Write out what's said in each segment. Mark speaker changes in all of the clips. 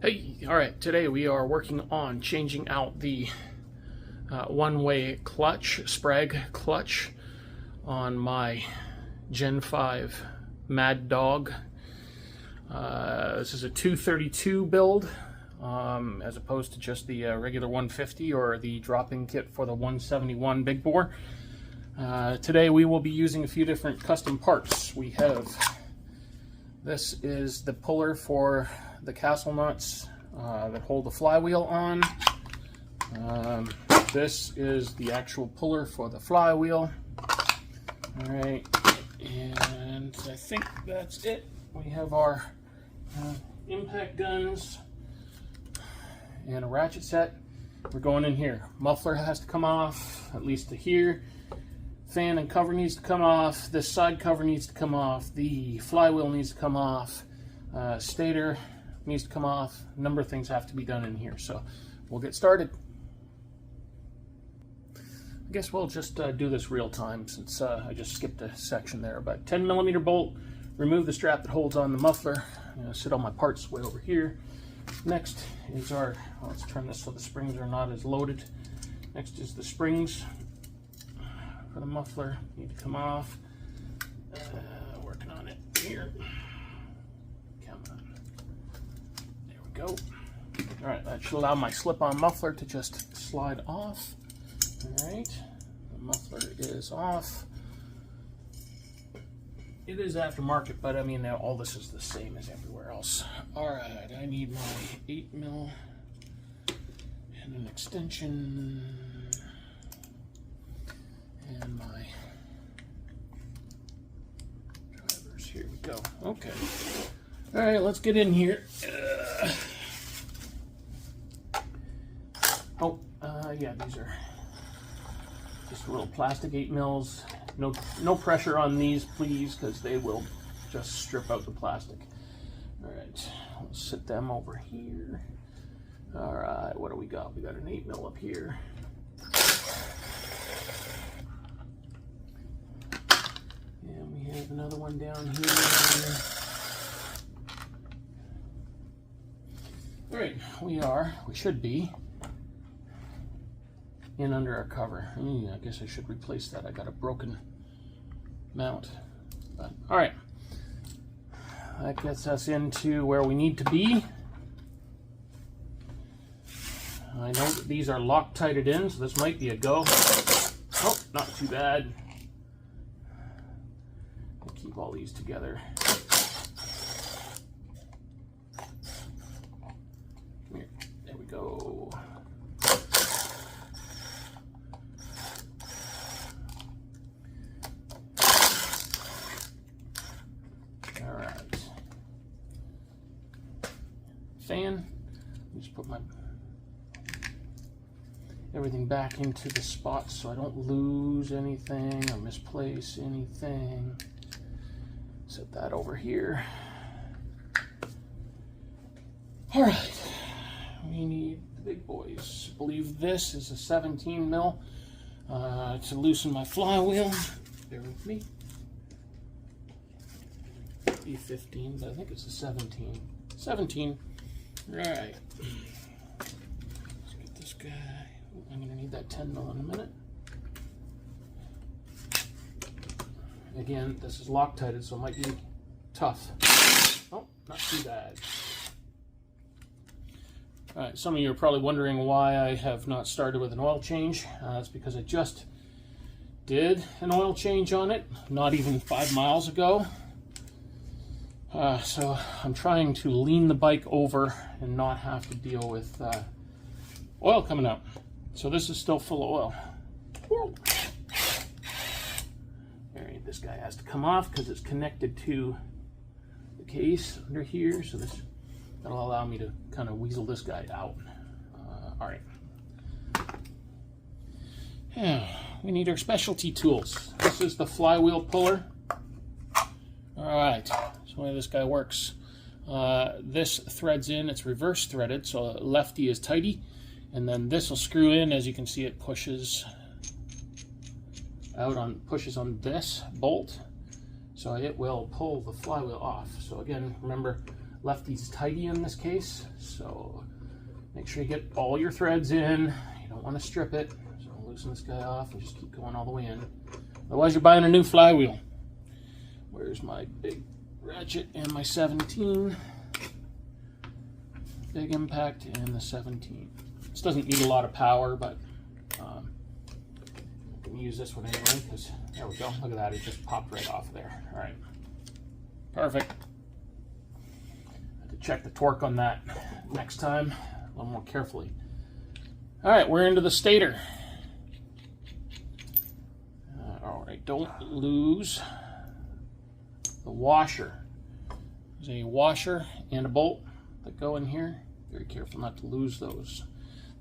Speaker 1: Hey, all right, today we are working on changing out the one-way clutch, sprag clutch on my Gen 5 Mad Dog. This is a 232 build as opposed to just the regular 150 or the drop-in kit for the 171 big bore. Today we will be using a few different custom parts. We have, this is the puller for the castle nuts that hold the flywheel on. This is the actual puller for the flywheel. Alright, and I think that's it. We have our impact guns and a ratchet set. We're going in here. Muffler has to come off, at least to here. Fan and cover needs to come off. This side cover needs to come off. The flywheel needs to come off. Stator needs to come off. A number of things have to be done in here, so we'll get started. I guess we'll just do this real time since I just skipped a section there. But 10mm bolt, remove the strap that holds on the muffler. I'm gonna sit all my parts way over here. Next is our, let's turn this so the springs are not as loaded. Next is the springs for the muffler, need to come off. Working on it here. Come on. There we go. All right, that should allow my slip-on muffler to just slide off. All right, the muffler is off. It is aftermarket, but I mean, all this is the same as everywhere else. All right, I need my 8mm and an extension. And my drivers, here we go. Okay. All right, let's get in here. Yeah, these are just little plastic 8mm. No pressure on these, please, because they will just strip out the plastic. All right, let's sit them over here. All right, what do we got? We got an 8mm up here. And we have another one down here. All right, we should be in under our cover. I guess I should replace that. I got a broken mount. But, all right, that gets us into where we need to be. I know that these are Loctited in, so this might be a go. Oh, not too bad. We'll keep all these together. Here, there we go. All right. Fan. Just put my everything back into the spots so I don't lose anything or misplace anything. Set that over here. All right, we need the big boys. I believe this is a 17mm to loosen my flywheel. Bear with me. Be 15, but I think it's a 17. 17. All right. Let's get this guy. I'm going to need that 10mm in a minute. Again, this is Loctited, so it might be tough. Oh, not too bad. All right, some of you are probably wondering why I have not started with an oil change. That's because I just did an oil change on it, not even 5 miles ago. So I'm trying to lean the bike over and not have to deal with oil coming out. So this is still full of oil. All right, this guy has to come off because it's connected to the case under here. So that'll allow me to kind of weasel this guy out. All right. Yeah, we need our specialty tools. This is the flywheel puller. All right, so the way this guy works. This threads in, it's reverse threaded, so lefty is tighty. And then this will screw in. As you can see, it pushes on this bolt, so it will pull the flywheel off. So again, remember, left these tidy in this case, so make sure you get all your threads in. You don't want to strip it, so I'll loosen this guy off and just keep going all the way in. Otherwise, you're buying a new flywheel. Where's my big ratchet and my 17? Big impact and the 17. This doesn't need a lot of power, but I can use this one anyway, because there we go. Look at that, it just popped right off of there. All right, perfect. I have to check the torque on that next time a little more carefully. All right, we're into the stator. All right, don't lose the washer. There's a washer and a bolt that go in here. Very careful not to lose those.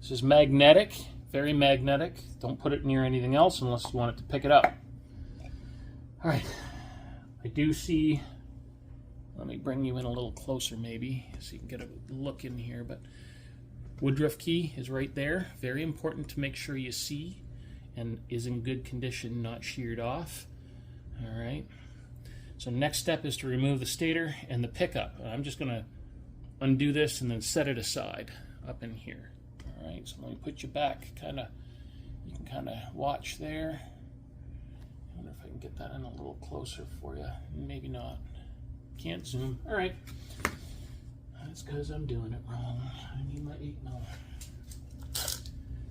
Speaker 1: This is magnetic, very magnetic. Don't put it near anything else unless you want it to pick it up. All right, I do see, let me bring you in a little closer maybe so you can get a look in here, but woodruff key is right there. Very important to make sure you see and is in good condition, not sheared off. All right, so next step is to remove the stator and the pickup. I'm just gonna undo this and then set it aside up in here. All right, so let me put you back, you can kind of watch there. I wonder if I can get that in a little closer for you. Maybe not. Can't zoom. All right, that's because I'm doing it wrong. I need my 8mm.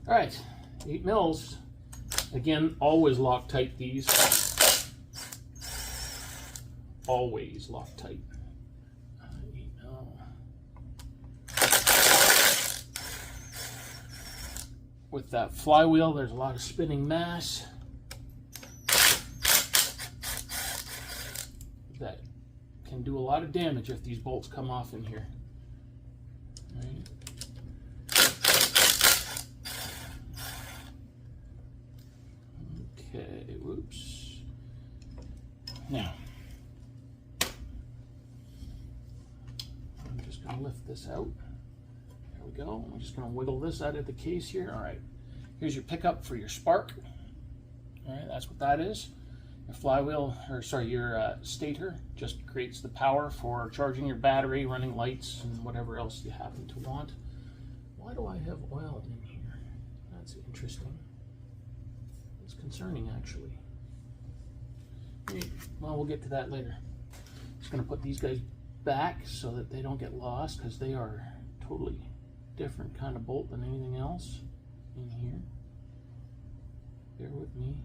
Speaker 1: All right, 8mm. Again, always Loctite these. Always Loctite. 8mm. With that flywheel, there's a lot of spinning mass that can do a lot of damage if these bolts come off in here. Right. Okay, whoops. Now, I'm just going to lift this out. There we go. I'm just going to wiggle this out of the case here. All right, here's your pickup for your spark. All right, that's what that is. Your flywheel, or sorry, your stator just creates the power for charging your battery, running lights, and whatever else you happen to want. Why do I have oil in here? That's interesting. It's concerning, actually. Well, we'll get to that later. Just going to put these guys back so that they don't get lost, because they are totally different kind of bolt than anything else in here. Bear with me.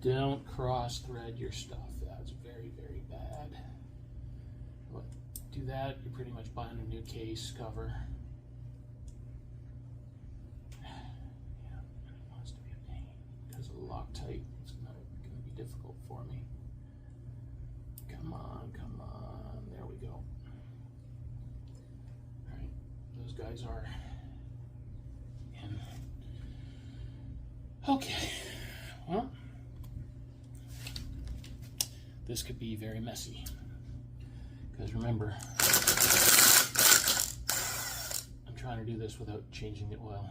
Speaker 1: Don't cross thread your stuff. That's very, very bad. But do that, you're pretty much buying a new case cover. Yeah, it wants to be a pain because of the Loctite. It's going to be difficult for me. Come on, come on. There we go. All right, those guys are in. Okay, well, this could be very messy, because remember, I'm trying to do this without changing the oil.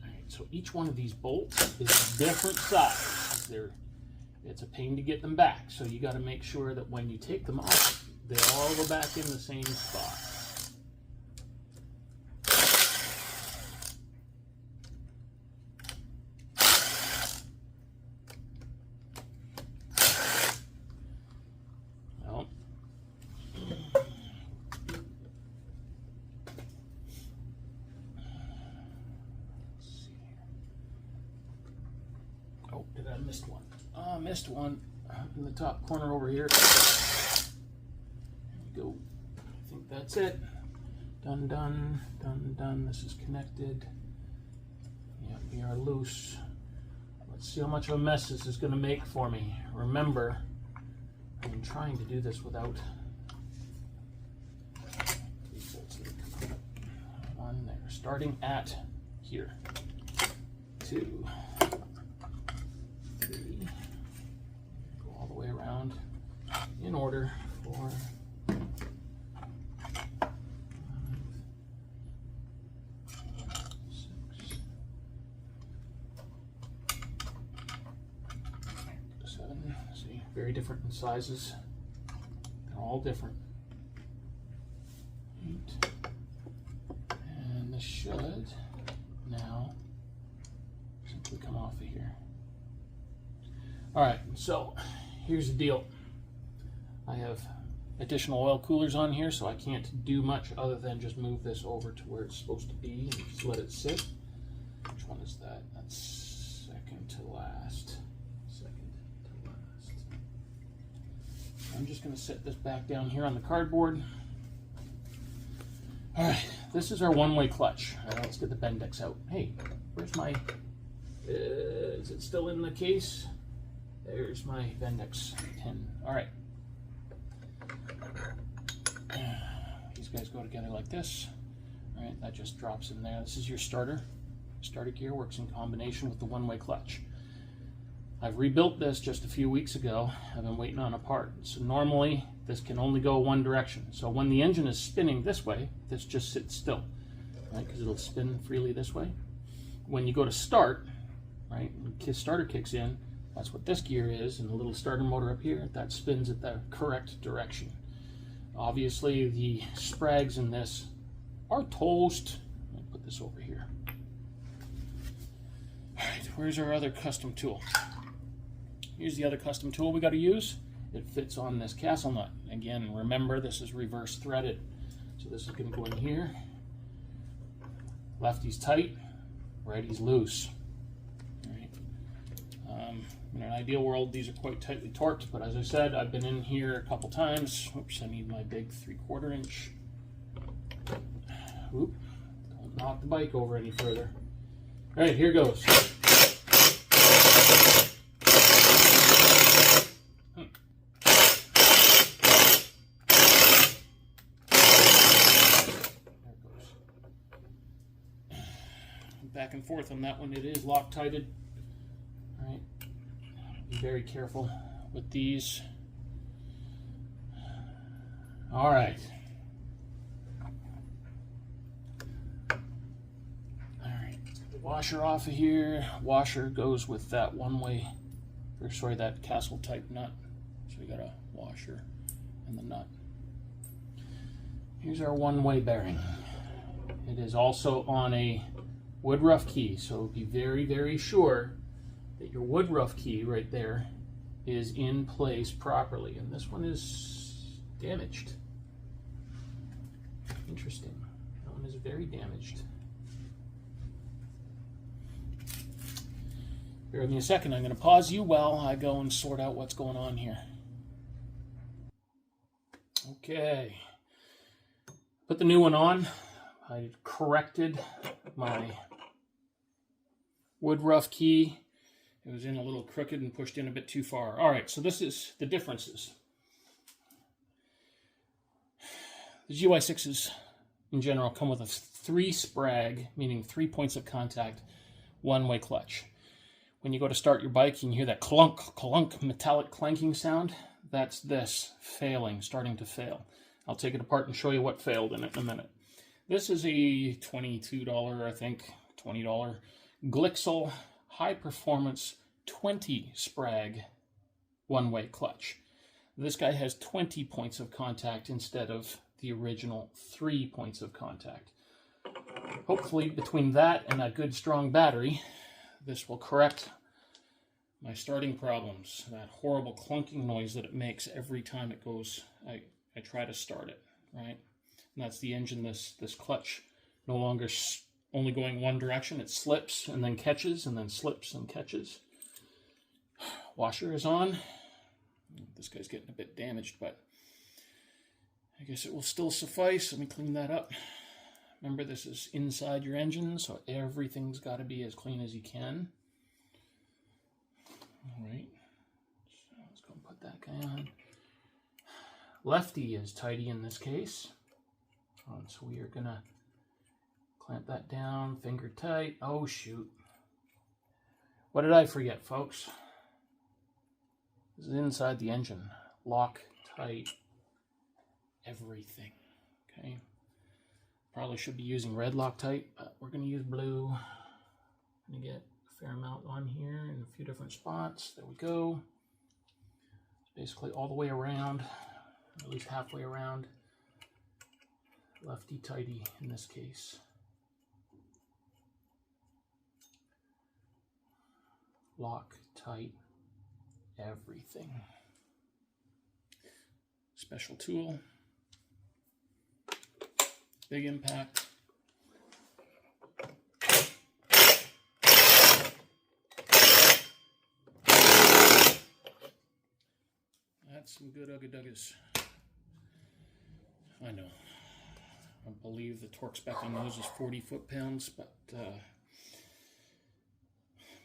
Speaker 1: Alright, so each one of these bolts is a different size. It's a pain to get them back, so you got to make sure that when you take them off, they all go back in the same spot. Oh, did I miss one? I missed one in the top corner over here. There we go. I think that's it. Done, done, done, done. This is connected. Yeah, we are loose. Let's see how much of a mess this is going to make for me. Remember, I'm trying to do this without these bolts that come out. One there. Starting at here. 2. Go all the way around in order. 4, 5, 6, 7, very different in sizes. They're all different. Right. And this should now simply come off of here. All right, so here's the deal. I have additional oil coolers on here, so I can't do much other than just move this over to where it's supposed to be and just let it sit. Which one is that? That's second to last. Second to last. I'm just going to set this back down here on the cardboard. All right, this is our one-way clutch. All right, let's get the Bendix out. Hey, where's my, is it still in the case? There's my Bendix tin. All right. These guys go together like this. All right, that just drops in there. This is your starter. Starter gear works in combination with the one-way clutch. I've rebuilt this just a few weeks ago. I've been waiting on a part. So normally this can only go one direction. So when the engine is spinning this way, this just sits still, right? Because it'll spin freely this way. When you go to start, right, when the starter kicks in, that's what this gear is, and the little starter motor up here, that spins at the correct direction. Obviously, the sprags in this are toast. I'll put this over here. All right, where's our other custom tool? Here's the other custom tool we got to use. It fits on this castle nut. Again, remember this is reverse threaded. So this is going to go in here. Lefty's tight, righty's loose. All right. In an ideal world, these are quite tightly torqued, but as I said, I've been in here a couple times. Oops, I need my big 3/4 inch. Oop, don't knock the bike over any further. All right, here goes. Back and forth on that one. It is Loctited. All right, be very careful with these. All right. All right, let's get the washer off of here. Washer goes with that one-way, or sorry, that castle type nut. So we got a washer and the nut. Here's our one-way bearing. It is also on a woodruff key, so be very, very sure that your woodruff key right there is in place properly. And this one is damaged. Interesting. That one is very damaged. Bear with me a second. I'm going to pause you while I go and sort out what's going on here. Okay. Put the new one on. I corrected my woodruff key. It was in a little crooked and pushed in a bit too far. All right, so this is the differences. The Gy6s in general come with a 3 sprag, meaning 3 points of contact, one-way clutch. When you go to start your bike, you can hear that clunk, clunk, metallic clanking sound. That's this failing, starting to fail. I'll take it apart and show you what failed in it in a minute. This is a $22, I think, $20 glixal high-performance 20 sprag one-way clutch. This guy has 20 points of contact instead of the original 3 points of contact. Hopefully, between that and a good strong battery, this will correct my starting problems. That horrible clunking noise that it makes every time it goes, I try to start it, right? And that's the engine, this clutch no longer only going one direction. It slips and then catches and then slips and catches. Washer is on. This guy's getting a bit damaged, but I guess it will still suffice. Let me clean that up. Remember, this is inside your engine, so everything's got to be as clean as you can. All right, so let's go and put that guy on. Lefty is tidy in this case. So we are gonna clamp that down, finger tight. Oh shoot. What did I forget, folks? This is inside the engine. Lock tight everything. Okay. Probably should be using red Loctite, but we're gonna use blue. I'm gonna get a fair amount on here in a few different spots. There we go. basically all the way around, at least halfway around. Lefty-tighty in this case. Lock tight everything. Special tool. Big impact. That's some good ugga-duggas. I know. I believe the torque spec on those is 40 foot-pounds, but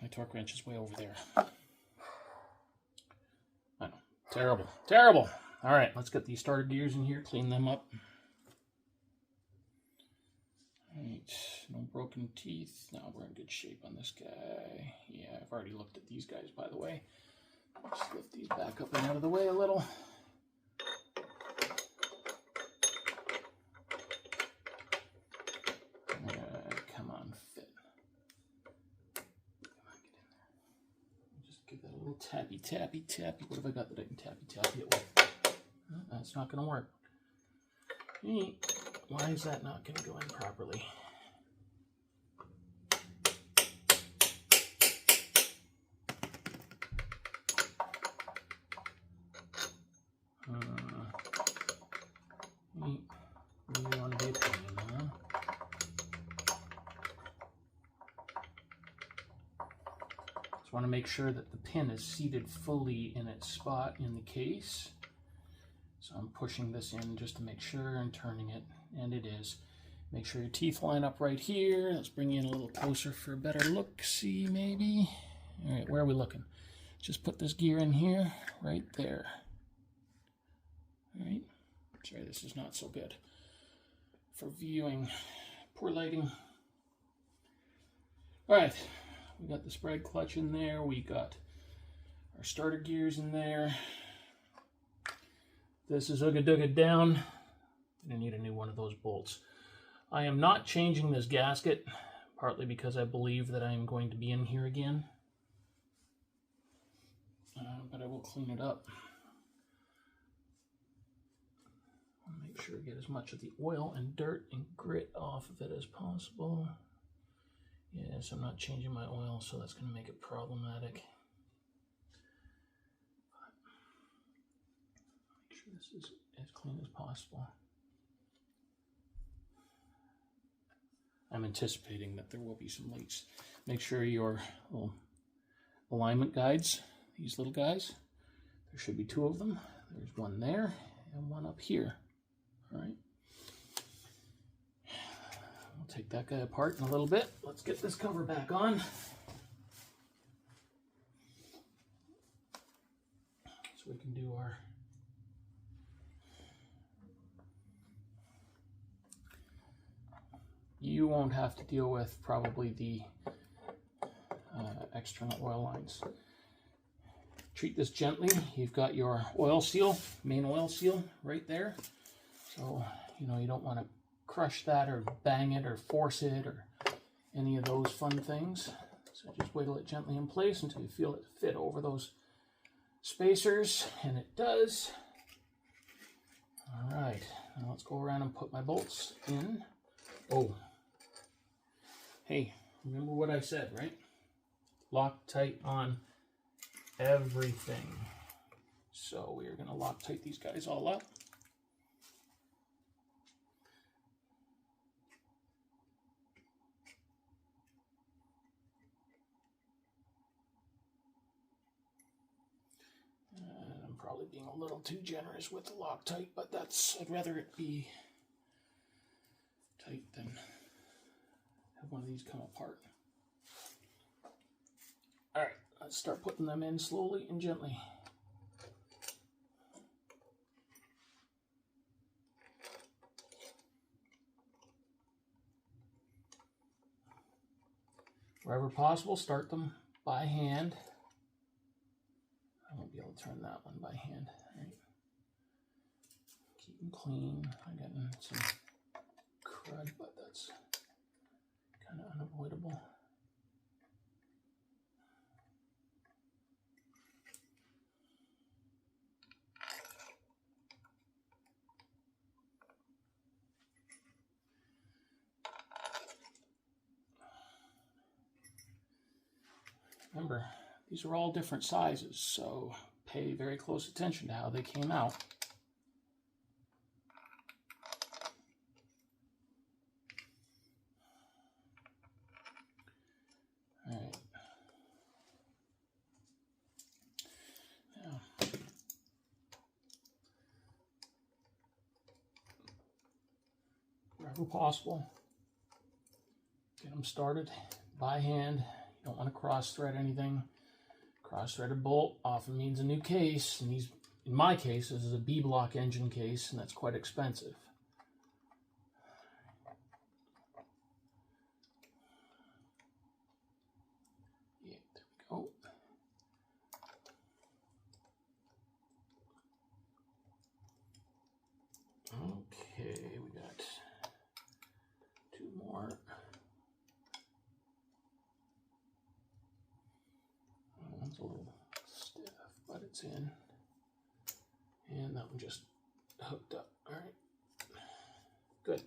Speaker 1: my torque wrench is way over there. I know. Terrible. Terrible. All right, let's get these starter gears in here, clean them up. All right, no broken teeth. No, we're in good shape on this guy. Yeah, I've already looked at these guys, by the way. Let's lift these back up and out of the way a little. Come on, fit. Come on, get in there. Just give that a little tappy, tappy, tappy. What have I got that I can tappy, tappy it with? Oh, that's not going to work. Why is that not going to go in properly? You want to be a pain, huh? Just want to make sure that the pin is seated fully in its spot in the case. So I'm pushing this in just to make sure and turning it, and it is. Make sure your teeth line up right here. Let's bring you in a little closer for a better look. See, maybe. All right, where are we looking? Just put this gear in here, right there. All right. Sorry, this is not so good for viewing. Poor lighting. All right, we got the sprag clutch in there. We got our starter gears in there. This is ugga-dugga down. I need a new one of those bolts. I am not changing this gasket, partly because I believe that I am going to be in here again. But I will clean it up. I'll make sure to get as much of the oil and dirt and grit off of it as possible. Yes, I'm not changing my oil, so that's going to make it problematic. Make sure this is as clean as possible. I'm anticipating that there will be some leaks. Make sure your little alignment guides, these little guys, there should be two of them. There's one there and one up here. All right. We'll take that guy apart in a little bit. Let's get this cover back on. So we can do our you won't have to deal with probably the external oil lines. Treat this gently. You've got your oil seal, main oil seal right there. So, you know, you don't want to crush that or bang it or force it or any of those fun things. So just wiggle it gently in place until you feel it fit over those spacers, and it does. All right, now let's go around and put my bolts in. Oh, hey, remember what I said, right? Lock tight on everything. So we are going to lock tight these guys all up. And I'm probably being a little too generous with the Loctite, but I'd rather it be tight than have one of these come apart. All right, let's start putting them in slowly and gently. Wherever possible, start them by hand. I won't be able to turn that one by hand. All right. Keep them clean. I'm getting some crud, but that's kind of unavoidable. Remember, these are all different sizes, so pay very close attention to how they came out. All right. Now, wherever possible, get them started by hand. You don't want to cross-thread anything. Cross-threaded bolt often means a new case, and these, in my case, this is a B-block engine case, and that's quite expensive. Yeah, there we go. Okay, we got 2 more. One's a little stiff, but it's in. And that one just hooked up. All right, good.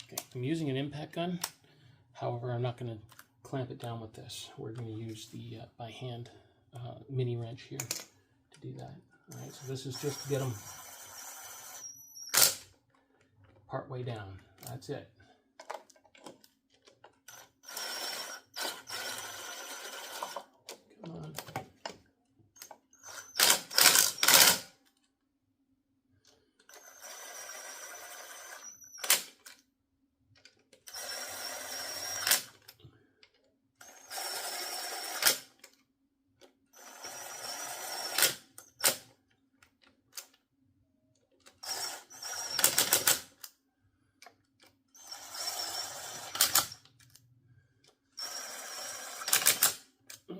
Speaker 1: Okay, I'm using an impact gun. However, I'm not going to clamp it down with this. We're going to use the by hand mini wrench here to do that. All right, so this is just to get them part way down. That's it. Come on.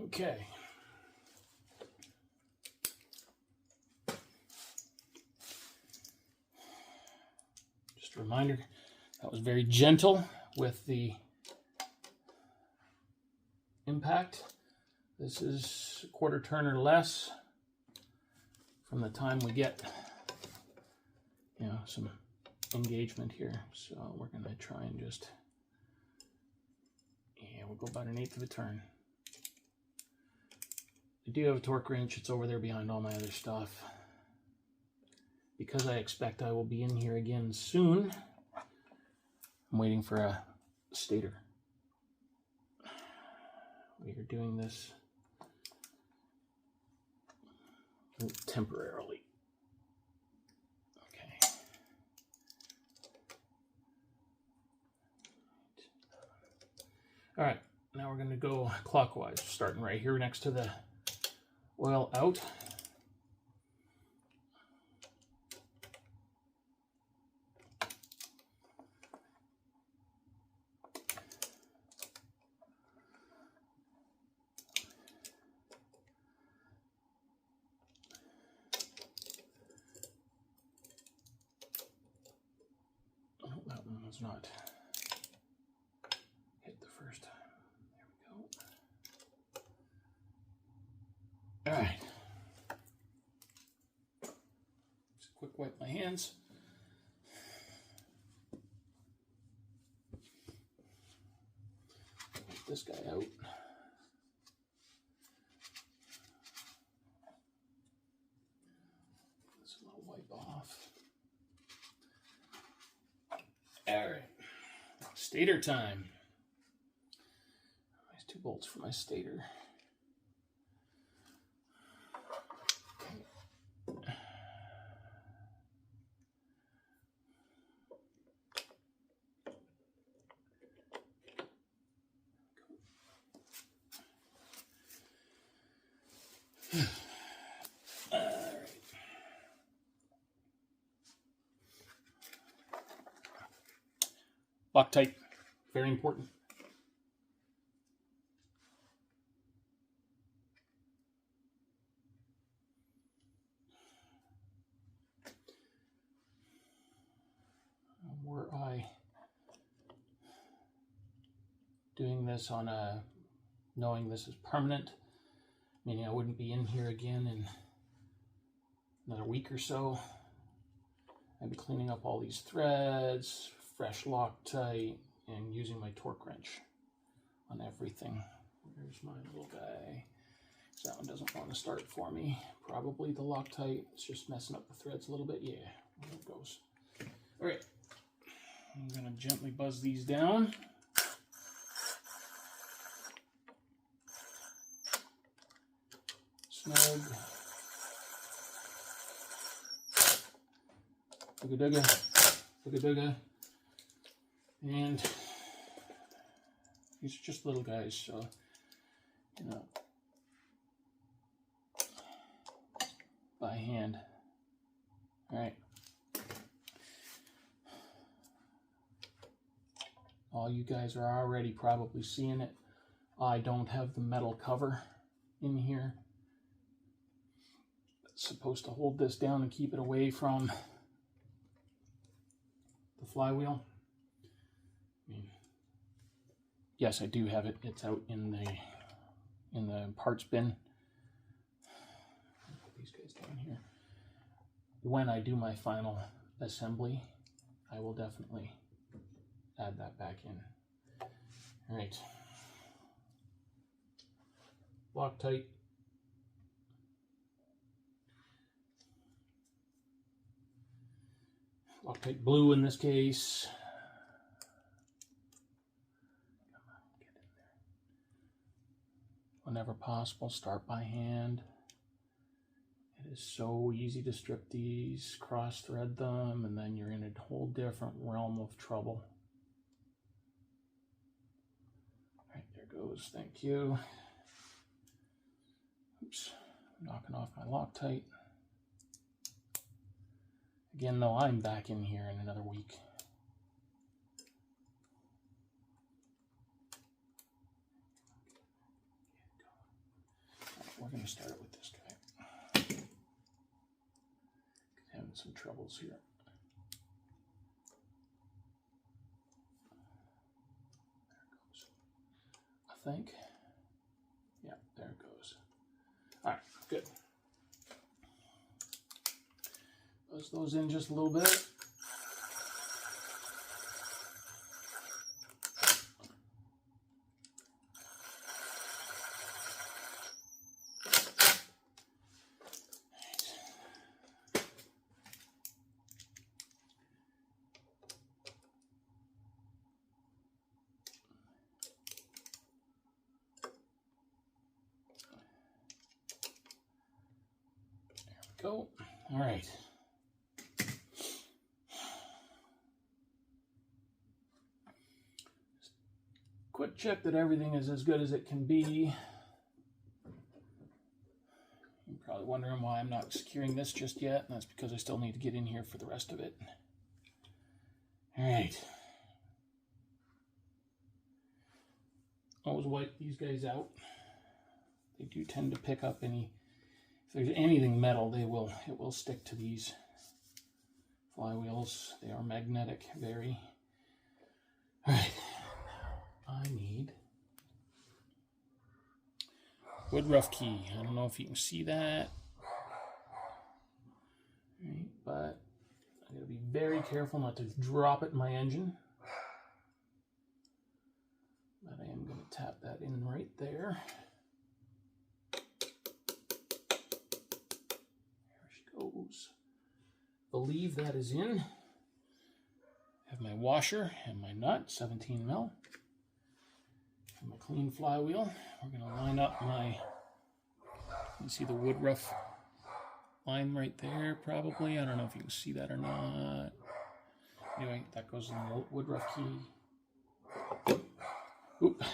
Speaker 1: Okay. Just a reminder, that was very gentle with the impact. This is a 1/4 turn or less from the time we get, you know, some engagement here. So we're going to try and just, yeah, we'll go about 1/8 of a turn. I do have a torque wrench. It's over there behind all my other stuff. Because I expect I will be in here again soon, I'm waiting for a stator. We are doing this temporarily. Okay. All right, now we're going to go clockwise, starting right here next to the oil out. Oh, that one was not hit the first time. There we go. All right. Just quick wipe my hands. Wipe this guy out. This one I'll wipe off. All right. Stator time. There's 2 bolts for my stator. Loctite, very important. Were I doing this on a, knowing this is permanent, meaning I wouldn't be in here again in another week or so, I'd be cleaning up all these threads, fresh Loctite, and using my torque wrench on everything. There's my little guy. So that one doesn't want to start for me. Probably the Loctite. It's just messing up the threads a little bit. Yeah, there it goes. All right, I'm gonna gently buzz these down. Snug. Dugga. And these are just little guys, so, you know, by hand. All right. All you guys are already probably seeing it. I don't have the metal cover in here. It's supposed to hold this down and keep it away from the flywheel. I mean, yes, I do have it. It's out in the parts bin. Put these guys down here. When I do my final assembly, I will definitely add that back in. All right. Loctite. Loctite blue in this case. Come on, get in there. Whenever possible, start by hand. It is so easy to strip these, cross thread them, and then you're in a whole different realm of trouble. All right, there goes. Thank you. Oops, knocking off my Loctite. Again, though, I'm back in here in another week. We're going to start with this guy. Having some troubles here. There it goes. I think. Yeah, there it goes. All right, good. Buzz those in just a little bit. There we go. All right. Quick check that everything is as good as it can be. You're probably wondering why I'm not securing this just yet, and that's because I still need to get in here for the rest of it. All right. Always wipe these guys out. They do tend to pick up any, if there's anything metal, it will stick to these flywheels. They are magnetic, very. All right. I need wood rough key. I don't know if you can see that, right, but I gotta be very careful not to drop it in my engine. But I am gonna tap that in right there. There she goes. Believe that is in. Have my washer and my nut, 17 mil. My clean flywheel. We're going to line up my, you see the wood rough line right there probably. I don't know if you can see that or not. Anyway, that goes in the wood rough key. Oop.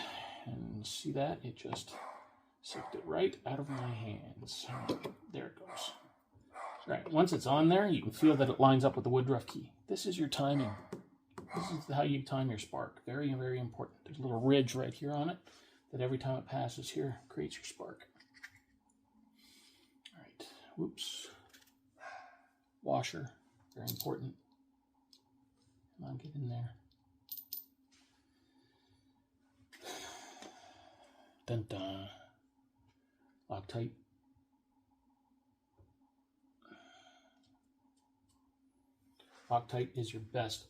Speaker 1: And see that? It just sucked it right out of my hands. There it goes. All right, once it's on there, you can feel that it lines up with the wood rough key. This is your timing. This is how you time your spark. Very, very important. There's a little ridge right here on it that every time it passes here creates your spark. All right. Whoops. Washer. Very important. Come on, get in there. Dun dun. Loctite. Loctite is your best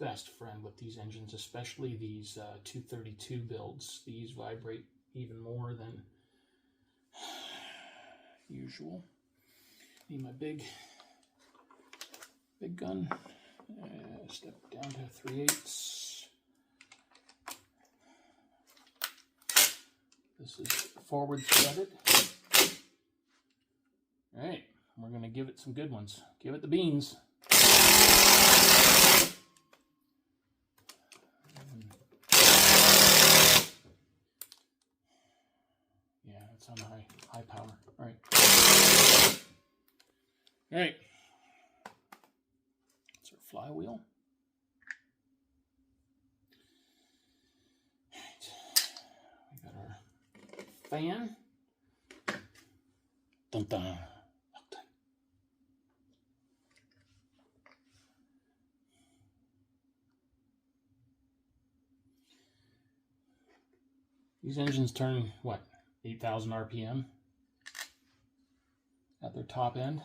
Speaker 1: best friend with these engines, especially these 232 builds. These vibrate even more than usual. Need my big gun. Step down to 3/8. This is forward threaded. All right, we're going to give it some good ones. Give it the beans. Yeah, that's on high power. All right. All right. That's our flywheel. All right. We got our fan. Dun dun. These engines turn, what, 8,000 RPM at their top end.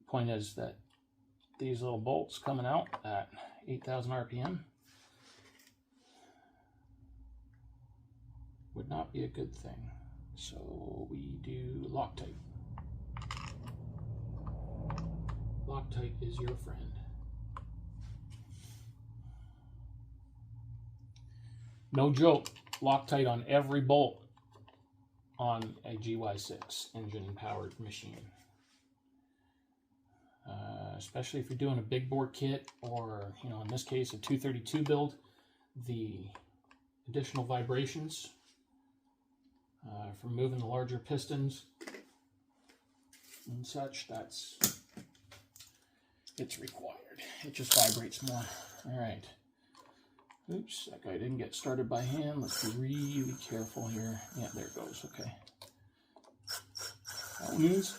Speaker 1: Point is that these little bolts coming out at 8,000 RPM would not be a good thing. So we do Loctite. Loctite is your friend. No joke, Loctite on every bolt on a Gy6 engine powered machine. Especially if you're doing a big bore kit, or, you know, in this case a 232 build, the additional vibrations from moving the larger pistons and such, it's required. It just vibrates more. All right. Oops, that guy didn't get started by hand. Let's be really careful here. Yeah, there it goes. Okay. That one is.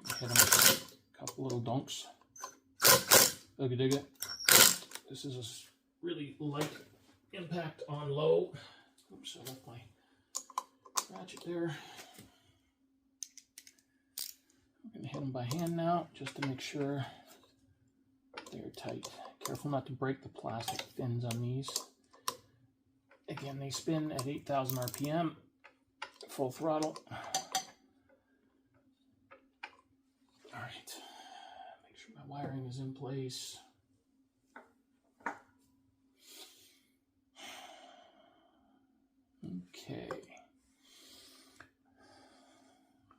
Speaker 1: Just gonna hit him with a couple little dunks. Look at it. This is a really light impact on low. Oops, I left my ratchet there. I'm going to hit them by hand now, just to make sure they're tight. Careful not to break the plastic fins on these. Again, they spin at 8,000 RPM, full throttle. All right, make sure my wiring is in place. Okay,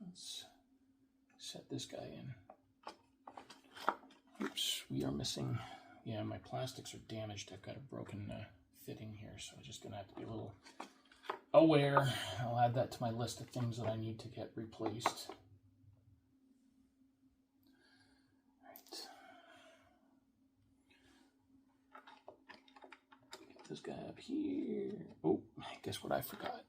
Speaker 1: let's set this guy in. Oops, we are missing, yeah, my plastics are damaged. I've got a broken fitting here, so I'm just gonna have to be a little aware. I'll add that to my list of things that I need to get replaced. Right. Get this guy up here. Oh, guess what I forgot?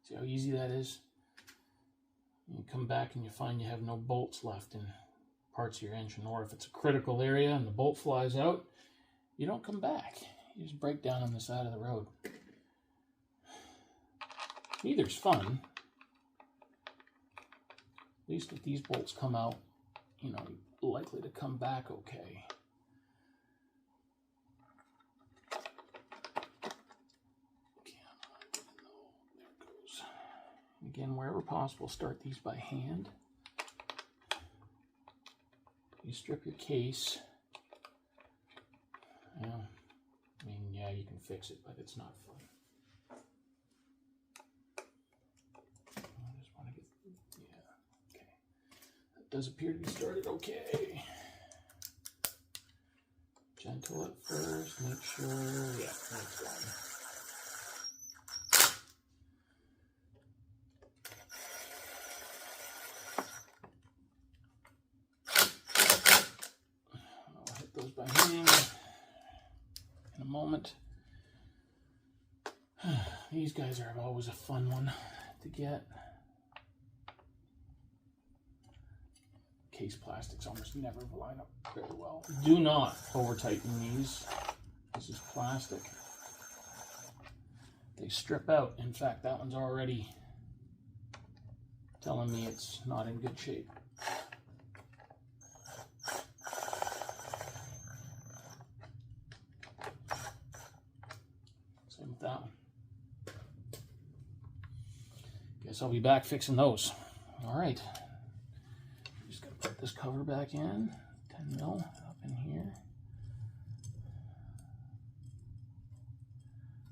Speaker 1: See how easy that is? You come back and you find you have no bolts left in parts of your engine, or if it's a critical area and the bolt flies out, you don't come back. You just break down on the side of the road. Neither's fun. At least if these bolts come out, you know, you're likely to come back okay. Again, wherever possible, start these by hand. You strip your case. Well, I mean, yeah, you can fix it, but it's not fun. I just want to get, yeah, okay. That does appear to be started okay. Gentle at first, make sure, yeah, that's done. By hand in a moment. These guys are always a fun one to get. case plastics almost never line up very well. Do not over tighten these. This is plastic. They strip out. In fact, that one's already telling me it's not in good shape. Same with that one. Guess I'll be back fixing those. All right. Just gotta put this cover back in. 10 mil up in here.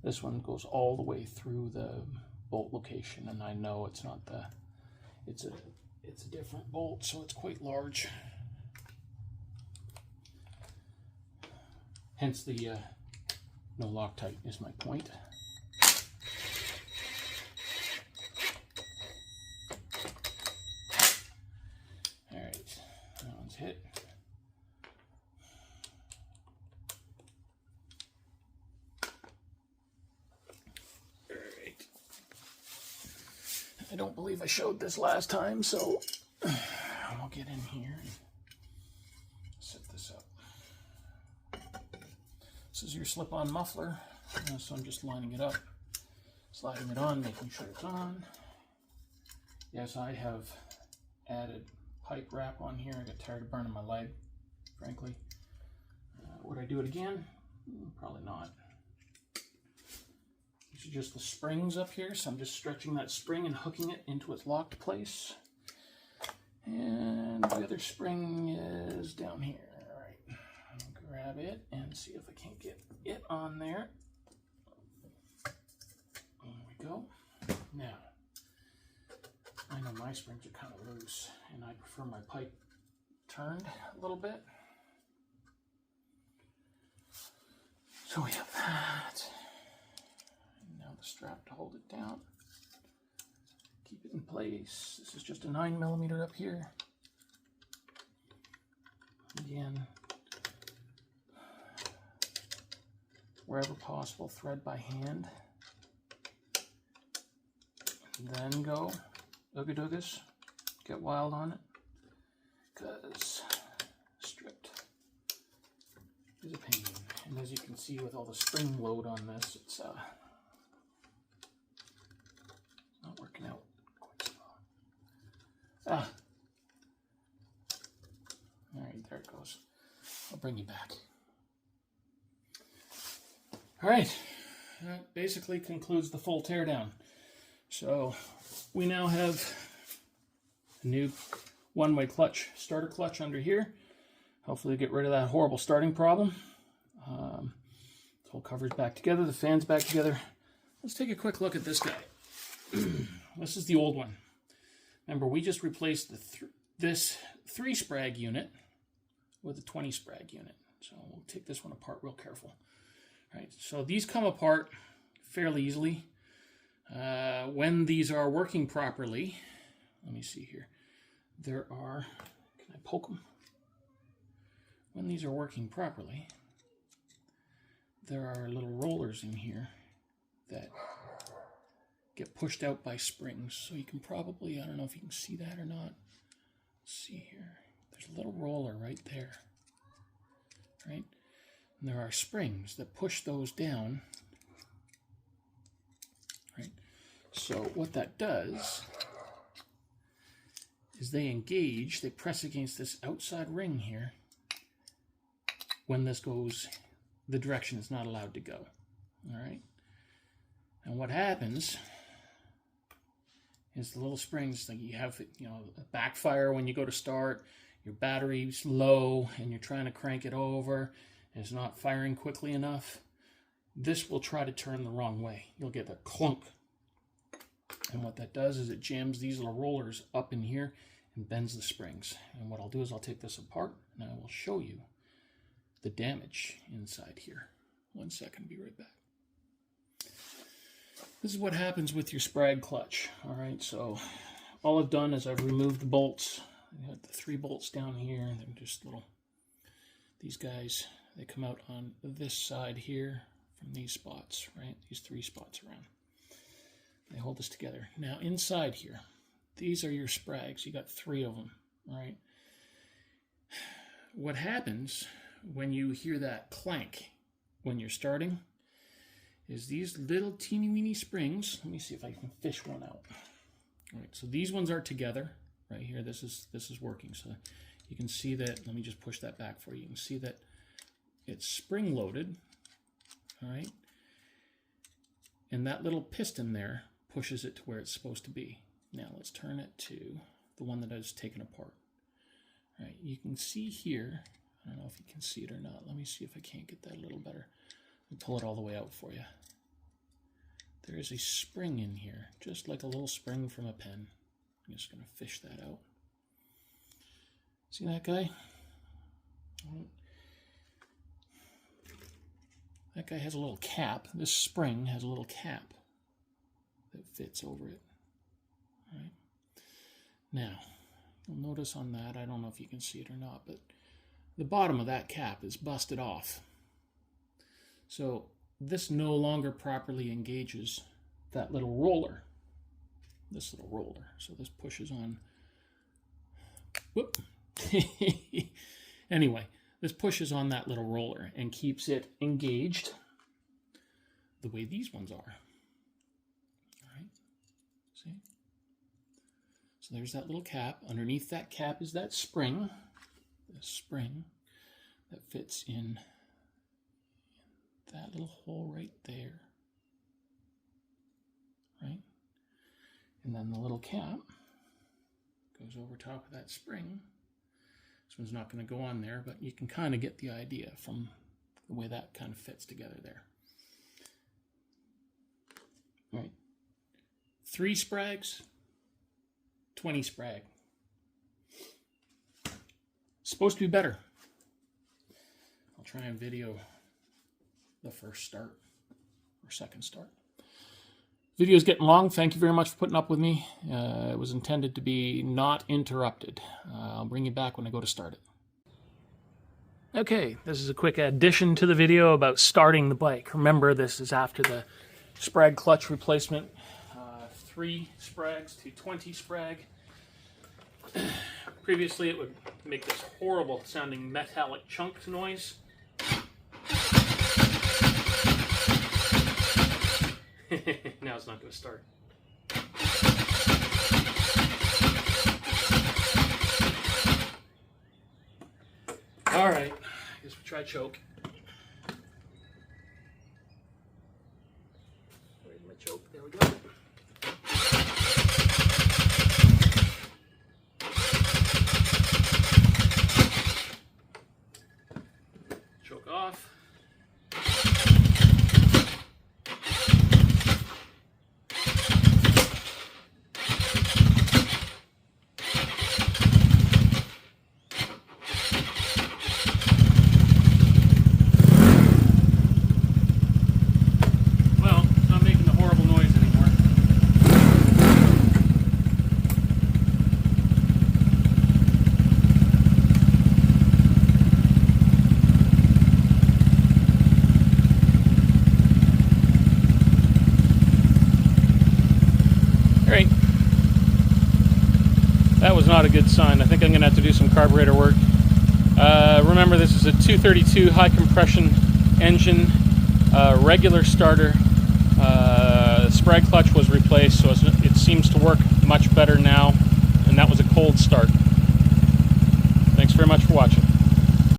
Speaker 1: This one goes all the way through the bolt location, and I know it's not the, it's a different bolt, so it's quite large. Hence the no Loctite is my point. All right, that one's hit. I don't believe I showed this last time, so I'll get in here and set this up. This is your slip-on muffler, so I'm just lining it up, sliding it on, making sure it's on. Yes, I have added pipe wrap on here. I got tired of burning my leg, frankly. Would I do it again? Probably not. These are just the springs up here, so I'm just stretching that spring and hooking it into its locked place. And the other spring is down here. All right, I'll grab it and see if I can't get it on there. There we go. Now, I know my springs are kind of loose, and I prefer my pipe turned a little bit. So we have that. The strap to hold it down, keep it in place. This is just a 9mm up here. Again, wherever possible, thread by hand. And then go ooga doogas, get wild on it, because stripped is a pain. And as you can see, with all the spring load on this, it's not working out quite so well. All right, there it goes. I'll bring you back. All right, that basically concludes the full teardown. So we now have a new one-way clutch, starter clutch under here. Hopefully get rid of that horrible starting problem. The whole cover's back together, the fan's back together. Let's take a quick look at this guy. This is the old one. Remember, we just replaced this 3 sprag unit with a 20 sprag unit. So we'll take this one apart real careful. All right, so these come apart fairly easily. When these are working properly, let me see here. There are, can I poke them? When these are working properly, there are little rollers in here that get pushed out by springs. So you can probably, I don't know if you can see that or not. Let's see here. There's a little roller right there. Right? And there are springs that push those down. Right? So what that does is they engage, they press against this outside ring here when this goes the direction it's not allowed to go. All right? And what happens is the little springs, like you have, a backfire when you go to start, your battery's low and you're trying to crank it over and it's not firing quickly enough. This will try to turn the wrong way. You'll get a clunk. And what that does is it jams these little rollers up in here and bends the springs. And what I'll do is I'll take this apart and I will show you the damage inside here. 1 second, be right back. This is what happens with your sprag clutch. All right, so all I've done is I've removed the bolts. I got the 3 bolts down here. They're just little, these guys, they come out on this side here from these spots, right? These 3 spots around. They hold this together. Now inside here, these are your sprags. You got 3 of them, right? What happens when you hear that clank when you're starting is these little teeny weeny springs. Let me see if I can fish one out. All right, so these ones are together right here. This is working. So you can see that. Let me just push that back for you. You can see that it's spring loaded. All right, and that little piston there pushes it to where it's supposed to be. Now let's turn it to the one that I was taken apart. All right, you can see here. I don't know if you can see it or not. Let me see if I can't get that a little better. I'll pull it all the way out for you. There is a spring in here, just like a little spring from a pen. I'm just going to fish that out. See that guy? That guy has a little cap. This spring has a little cap that fits over it. All right. Now, you'll notice on that, I don't know if you can see it or not, but the bottom of that cap is busted off. So this no longer properly engages that little roller. This little roller. So this pushes on. Whoop. Anyway, this pushes on that little roller and keeps it engaged the way these ones are. All right. See? So there's that little cap. Underneath that cap is that spring. This spring that fits in that little hole right there. Right? And then the little cap goes over top of that spring. This one's not going to go on there, but you can kind of get the idea from the way that kind of fits together there. All right. 3 sprags, 20 sprag. Supposed to be better. I'll try and video the first start or second start. Video's getting long. Thank you very much for putting up with me. It was intended to be not interrupted. I'll bring you back when I go to start it. Okay, this is a quick addition to the video about starting the bike. Remember, this is after the sprag clutch replacement. 3 sprags to 20 sprag. Previously, it would make this horrible sounding metallic chunk noise. Now it's not going to start. All right, I guess we try choke. Where's my choke? There we go. Choke off. Great. That was not a good sign. I think I'm going to have to do some carburetor work. Remember, this is a 232 high compression engine, regular starter. The sprag clutch was replaced, so it seems to work much better now, and that was a cold start. Thanks very much for watching.